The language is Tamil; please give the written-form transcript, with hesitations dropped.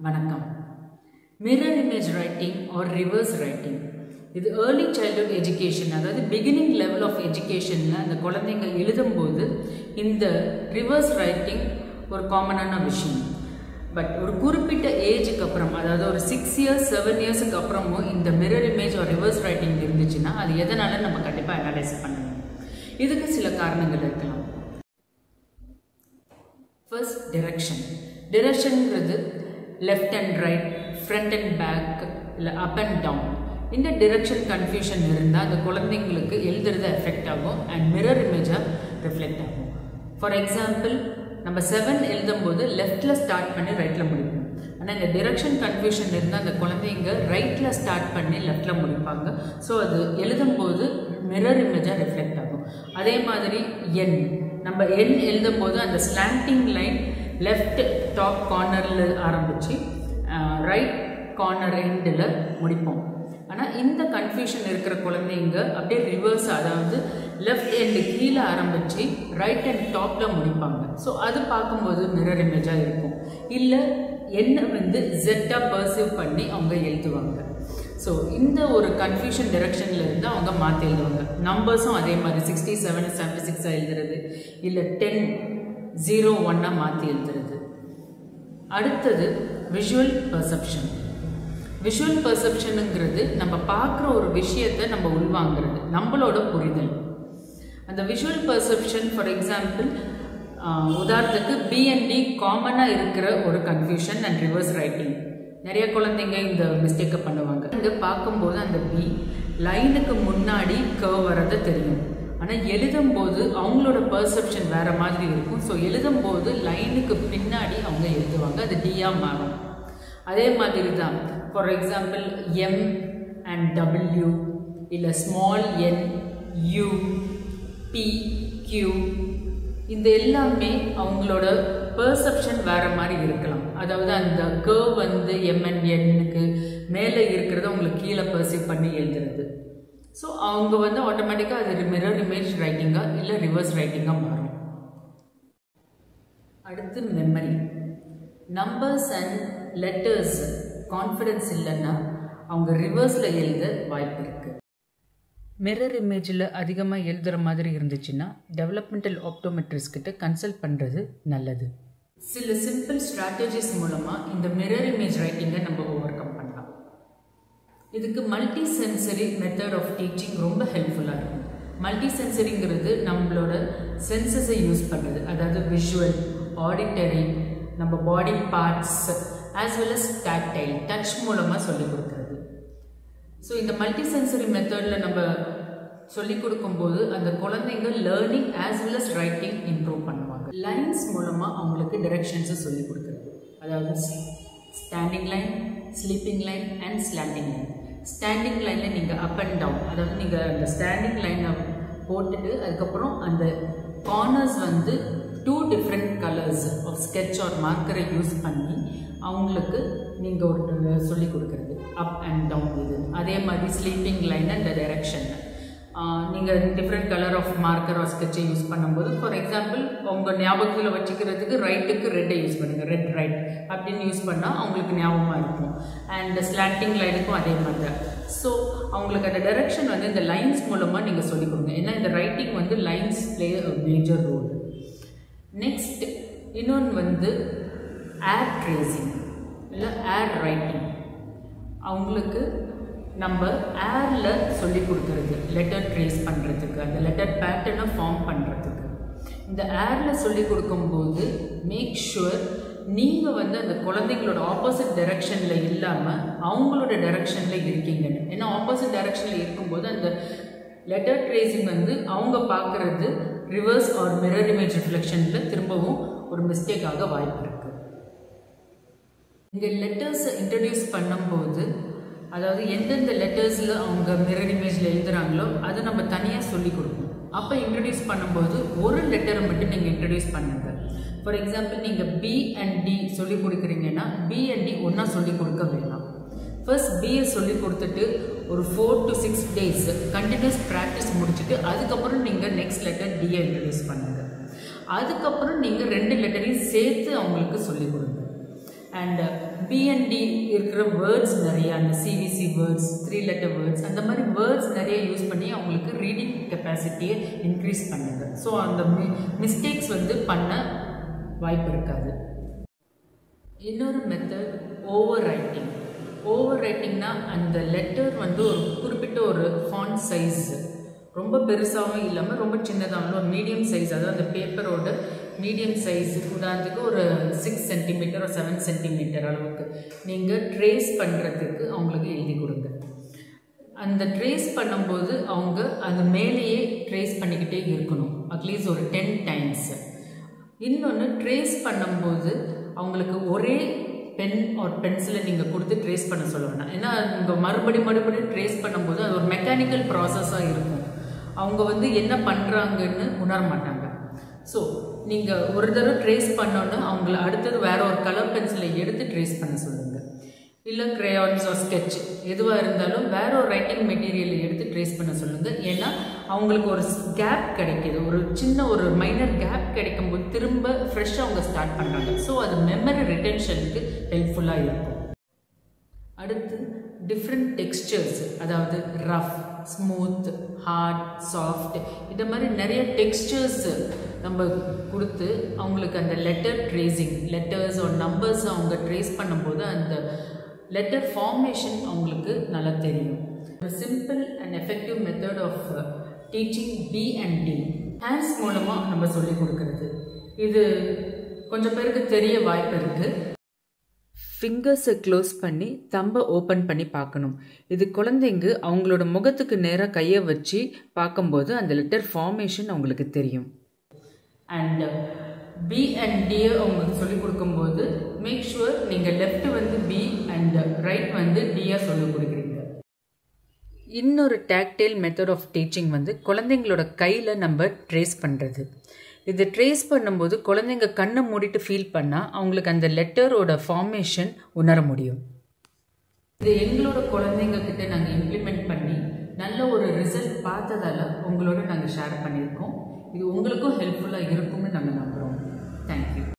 வணக்கம். Mirror image writing R reverse writing இது ஏர்லி சைல்ட்ஹுட் எஜுகேஷன், அதாவது பிகினிங் லெவல் ஆஃப் எஜுகேஷனில் அந்த குழந்தைங்க எழுதும்போது இந்த ரிவர்ஸ் ரைட்டிங் ஒரு காமனான விஷயம். பட் ஒரு குறிப்பிட்ட ஏஜுக்கு அப்புறம், அதாவது ஒரு 6 இயர்ஸ் 7 இயர்ஸுக்கு அப்புறமும் இந்த mirror image R reverse writing இருந்துச்சுன்னா அது எதனால நம்ம கண்டிப்பாக அனலைஸ் பண்ணணும். இதுக்கு சில காரணங்கள் இருக்கலாம். ஃபர்ஸ்ட், டிரெக்ஷன்ங்கிறது left and right, front and back, இல்லை அப் அண்ட் டவுன். இந்த டிரெக்ஷன் கன்ஃபியூஷன் இருந்தால் அந்த குழந்தைங்களுக்கு எழுதுறது எஃபெக்ட் ஆகும் அண்ட் மிரர் இமேஜாக ரிஃப்ளெக்ட் ஆகும். ஃபார் எக்ஸாம்பிள், நம்ம 7 எழுதும்போது லெஃப்டில் ஸ்டார்ட் பண்ணி ரைட்டில் முடிப்போம். ஆனால் இந்த டிரெக்ஷன் கன்ஃபியூஷன் இருந்தால் அந்த குழந்தைங்க ரைட்டில் ஸ்டார்ட் பண்ணி லெஃப்டில் முடிப்பாங்க. ஸோ அது எழுதும்போது மிரர் இமேஜாக ரிஃப்ளெக்ட் ஆகும். அதே மாதிரி நம்ம எண் எழுதும்போது அந்த ஸ்லாண்டிங் லைன் லெஃப்ட் டாப் கார்னரில் ஆரம்பித்து ரைட் கார்னர் எண்டில் முடிப்போம். ஆனால் இந்த கன்ஃபியூஷன் இருக்கிற குழந்தைங்க அப்படியே ரிவர்ஸ், அதாவது லெஃப்ட் எண்டு கீழே ஆரம்பித்து ரைட் அண்ட் டாப்பில் முடிப்பாங்க. ஸோ அது பார்க்கும்போது மிரர் இமேஜாக இருக்கும். இல்லை எண்ணை ஜெட்டாக பர்சீவ் பண்ணி அவங்க எழுதுவாங்க. ஸோ இந்த ஒரு கன்ஃபியூஷன் டிரெக்ஷனில் இருந்து அவங்க மாற்றி எழுதுவாங்க. நம்பர்ஸும் அதே மாதிரி 67 76 எழுதுறது, இல்லை 10 01 மாற்றி எழுதுறது. அடுத்தது விஷுவல் பர்செப்ஷனுங்கிறது நம்ம பார்க்குற ஒரு விஷயத்தை நம்ம உள்வாங்கிறது, நம்மளோட புரிதல். அந்த விஷுவல் பர்செப்ஷன், ஃபார் எக்ஸாம்பிள், உதாரணத்துக்கு பிஎன்டி காமனாக இருக்கிற ஒரு கன்ஃபியூஷன் அண்ட் ரிவர்ஸ் ரைட்டிங். நிறைய குழந்தைங்க இந்த மிஸ்டேக்கை பண்ணுவாங்க. இங்கே பார்க்கும்போது அந்த பி லைனுக்கு முன்னாடி கர்வ் வரதை தெரியும், ஆனால் எழுதும்போது அவங்களோட பர்செப்ஷன் வேறு மாதிரி இருக்கும். ஸோ எழுதும்போது லைனுக்கு பின்னாடி அவங்க எழுதுவாங்க, அது டியாக மாறும். அதே மாதிரி தான் for example M and W, இல்லை small N, U, P, Q, இந்த எல்லாமே அவங்களோட பர்செப்ஷன் வேறு மாதிரி இருக்கலாம். அதாவது அந்த கர்வ் எம்என் எண்ணுக்கு மேலே இருக்கிறத அவங்களுக்கு கீழே பர்சீவ் பண்ணி எழுதுறது. ஸோ அவங்க ஆட்டோமேட்டிக்காக அது மிரர் இமேஜ் ரைட்டிங்காக இல்லை ரிவர்ஸ் ரைட்டிங்காக மாறும். அடுத்து memory. Numbers and letters confidence இல்லைன்னா அவங்க ரிவர்ஸில் எழுத வாய்ப்பு இருக்குது. மிரர் இமேஜில் அதிகமாக எழுதுகிற மாதிரி இருந்துச்சுன்னா டெவலப்மெண்டல் ஆப்டோமெட்ரிஸ்ட் கன்சல்ட் பண்ணுறது நல்லது. சில சிம்பிள் ஸ்ட்ராட்டஜிஸ் மூலமாக இந்த மிரர் இமேஜ் ரைட்டிங்கை நம்ம ஓவர் கம் பண்ணலாம். இதுக்கு multi sensory method of teaching ரொம்ப ஹெல்ப்ஃபுல்லாக இருக்கும். மல்டி சென்சரிங்கிறது நம்மளோட சென்சஸை யூஸ் பண்ணுறது, அதாவது விஷுவல், ஆடிட்டரி, நம்ம body parts as well as tactile, touch மூலமாக சொல்லிக் கொடுக்குறது. ஸோ இந்த மல்டி சென்சரி மெத்தடில் நம்ம சொல்லிக் கொடுக்கும்போது அந்த குழந்தைங்க learning as well as writing improve பண்ணுவாங்க. லைன்ஸ் மூலமாக அவங்களுக்கு டிரெக்ஷன்ஸை சொல்லிக் கொடுக்குறது, அதாவது standing line, sleeping line and slanting line. Standing லைனில் நீங்கள் அப் அண்ட் டவுன், அதாவது நீங்கள் அந்த ஸ்டாண்டிங் லைனை போட்டுட்டு அதுக்கப்புறம் அந்த corners 2 different colours of sketch or மார்க்கரை யூஸ் பண்ணி அவங்களுக்கு நீங்கள் ஒரு சொல்லிக் கொடுக்குறது அப் அண்ட் டவுன். இது அதே மாதிரி ஸ்லீப்பிங் லைன் அண்ட் டைரக்ஷன் நீங்கள் different colour of marker or ஸ்கெட்சை யூஸ் பண்ணும்போது, ஃபார் எக்ஸாம்பிள் உங்கள் ஞாபகத்தில் வச்சுக்கிறதுக்கு ரைட்டுக்கு ரெட்டை யூஸ் பண்ணுங்கள், ரெட் ரைட் அப்படின்னு யூஸ் பண்ணால் அவங்களுக்கு ஞாபகமாக இருக்கும். அண்ட் ஸ்லாண்டிங் லைனுக்கும் அதே மாதிரி தான். ஸோ அவங்களுக்கு அந்த டைரக்ஷன் இந்த லைன்ஸ் மூலமாக நீங்கள் சொல்லிக் கொடுங்க. ஏன்னா இந்த writing lines play a major role. Next இன்னொன்று ஏர் ட்ரேசிங் இல்லை ஏர் ரைட்டிங். அவங்களுக்கு நம்ம ஏரில் சொல்லிக் கொடுக்கறது, லெட்டர் ட்ரேஸ் பண்ணுறதுக்கு, அந்த லெட்டர் பேட்டர்னை ஃபார்ம் பண்ணுறதுக்கு. இந்த ஏரில் சொல்லிக் கொடுக்கும்போது மேக் ஷுவர் நீங்கள் அந்த குழந்தைங்களோட ஆப்போசிட் டைரக்ஷனில் இல்லாமல் அவங்களோட டைரக்ஷனில் இருக்கீங்கன்னு. ஏன்னா ஆப்போசிட் டைரக்ஷனில் இருக்கும்போது அந்த லெட்டர் ட்ரேசிங் அவங்க பார்க்குறது ரிவர்ஸ் ஆர் மிரர் இமேஜ் ரிஃப்ளெக்ஷனில் திரும்பவும் ஒரு மிஸ்டேக் ஆக வாய்ப்பு இருக்குது. இங்கே லெட்டர்ஸை இன்ட்ரடியூஸ் பண்ணும்போது, அதாவது எந்தெந்த லெட்டர்ஸில் அவங்க மிரர் இமேஜில் எழுதுகிறாங்களோ அதை நம்ம தனியாக சொல்லிக் கொடுப்போம். அப்போ இன்ட்ரடியூஸ் பண்ணும்போது ஒரு லெட்டரை மட்டும் நீங்கள் இன்ட்ரடியூஸ் பண்ணுங்கள். ஃபார் எக்ஸாம்பிள், நீங்கள் பி அண்ட் டி சொல்லிக் கொடுக்குறீங்கன்னா பி அண்ட் டி ஒன்றா சொல்லிக் கொடுக்க வேண்டாம். ஃபர்ஸ்ட் பியை சொல்லிக் கொடுத்துட்டு ஒரு 4 to 6 days கண்டினியூஸ் ப்ராக்டிஸ் முடிச்சுட்டு அதுக்கப்புறம் நீங்கள் நெக்ஸ்ட் லெட்டர் டியை இன்ட்ரடியூஸ் பண்ணுங்கள். அதுக்கப்புறம் நீங்கள் 2 லெட்டரையும் சேர்த்து அவங்களுக்கு சொல்லிக் கொடுங்க. அண்ட் பிஎன்டி இருக்கிற வேர்ட்ஸ் நிறைய, அந்த சிவிசி வேர்ட்ஸ், 3 லெட்டர் வேர்ட்ஸ், அந்த மாதிரி வேர்ட்ஸ் நிறைய யூஸ் பண்ணி அவங்களுக்கு ரீடிங் கெப்பாசிட்டியை இன்க்ரீஸ் பண்ணுங்க. ஸோ அந்த மிஸ்டேக்ஸ் வந்து பண்ண வாய்ப்பு இருக்காது. இன்னொரு மெத்தட் ஓவர் ரைட்டிங். ஓவர் ரைட்டிங்னா அந்த லெட்டர் வந்து ஒரு குறிப்பிட்ட ஒரு ஃபாண்ட் சைஸ், ரொம்ப பெருசாகவும் இல்லாமல் ரொம்ப சின்னதாகவும் ஒரு மீடியம் சைஸ், அதாவது அந்த பேப்பரோட மீடியம் சைஸ், உதாரணத்துக்கு ஒரு 6 சென்டிமீட்டர் ஒரு 7 சென்டிமீட்டர் அளவுக்கு நீங்கள் ட்ரேஸ் பண்ணுறதுக்கு அவங்களுக்கு எழுதி கொடுங்க. அந்த ட்ரேஸ் பண்ணும்போது அவங்க அது மேலேயே ட்ரேஸ் பண்ணிக்கிட்டே இருக்கணும், அட்லீஸ்ட் ஒரு 10 டைம்ஸ். இன்னொன்று, ட்ரேஸ் பண்ணும்போது அவங்களுக்கு ஒரே பென் ஒரு பென்சிலை நீங்கள் கொடுத்து ட்ரேஸ் பண்ண சொல்ல வேண்டாம். ஏன்னா நீங்கள் மறுபடியும் ட்ரேஸ் பண்ணும்போது அது ஒரு மெக்கானிக்கல் ப்ராசஸாக இருக்கும். அவங்க வந்து என்ன பண்ணுறாங்கன்னு உணர மாட்டாங்க. ஸோ நீங்கள் ஒரு தடவை ட்ரேஸ் பண்ணோன்னு அவங்கள அடுத்தது வேறு ஒரு கலர் பென்சிலை எடுத்து ட்ரேஸ் பண்ண சொல்லுங்கள். இல்லை கிரேயான்ஸ் ஒரு ஸ்கெட்ச் எதுவாக இருந்தாலும் வேறு ஒரு ரைட்டிங் மெட்டீரியலை எடுத்து ட்ரேஸ் பண்ண சொல்லுங்கள். ஏன்னா அவங்களுக்கு ஒரு கேப் கிடைக்கிது, ஒரு சின்ன ஒரு மைனர் கேப் கிடைக்கும்போது திரும்ப ஃப்ரெஷ்ஷாக அவங்க ஸ்டார்ட் பண்ணுறாங்க. ஸோ அது மெமரி ரிட்டென்ஷனுக்கு ஹெல்ப்ஃபுல்லாக இருக்கும். அடுத்து டிஃப்ரெண்ட் டெக்ஸ்சர்ஸ், அதாவது ரஃப், ஸ்மூத், ஹார்ட், சாஃப்ட், இந்த மாதிரி நிறைய டெக்ஸ்சர்ஸ் நம்ம கொடுத்து அவங்களுக்கு அந்த லெட்டர் ட்ரேசிங், லெட்டர்ஸ் ஒரு நம்பர்ஸ் அவங்க ட்ரேஸ் பண்ணும்போது அந்த லெட்டர் ஃபார்மேஷன் அவங்களுக்கு நல்லா தெரியும். Simple and effective method of teaching B&D hands மூலமாக நம்ம சொல்லிக் கொடுக்கறது. இது கொஞ்சம் பேருக்கு தெரிய வாய்ப்பு இருக்குது. ஃபிங்கர்ஸை க்ளோஸ் பண்ணி தம்பை ஓப்பன் பண்ணி பார்க்கணும். இது குழந்தைங்க அவங்களோட முகத்துக்கு நேராக கையை வச்சு பார்க்கும்போது அந்த லெட்டர் ஃபார்மேஷன் அவங்களுக்கு தெரியும். அண்ட் B&D அவங்களுக்கு சொல்லிக் கொடுக்கும்போது மேக் ஷுவர் நீங்கள் லெஃப்ட் வந்து B அண்ட் ரைட் வந்து Dயாக சொல்லிக் கொடுக்குறீங்க. இன்னொரு டாக்டைல் மெத்தட் ஆஃப் டீச்சிங் வந்து குழந்தைங்களோட கையில் நம்ம ட்ரேஸ் பண்ணுறது. இது ட்ரேஸ் பண்ணும்போது குழந்தைங்க கண்ணை மூடிட்டு ஃபீல் பண்ணால் அவங்களுக்கு அந்த லெட்டரோட ஃபார்மேஷன் உணர முடியும். இது எங்களோட குழந்தைங்க கிட்ட நாங்கள் இம்ப்ளிமெண்ட் பண்ணி நல்ல ஒரு ரிசல்ட் பார்த்ததால உங்களோட நாங்கள் ஷேர் பண்ணியிருக்கோம். இது உங்களுக்கும் ஹெல்ப்ஃபுல்லாக இருக்கும்னு நாங்கள் நம்புகிறோம். தேங்க்யூ.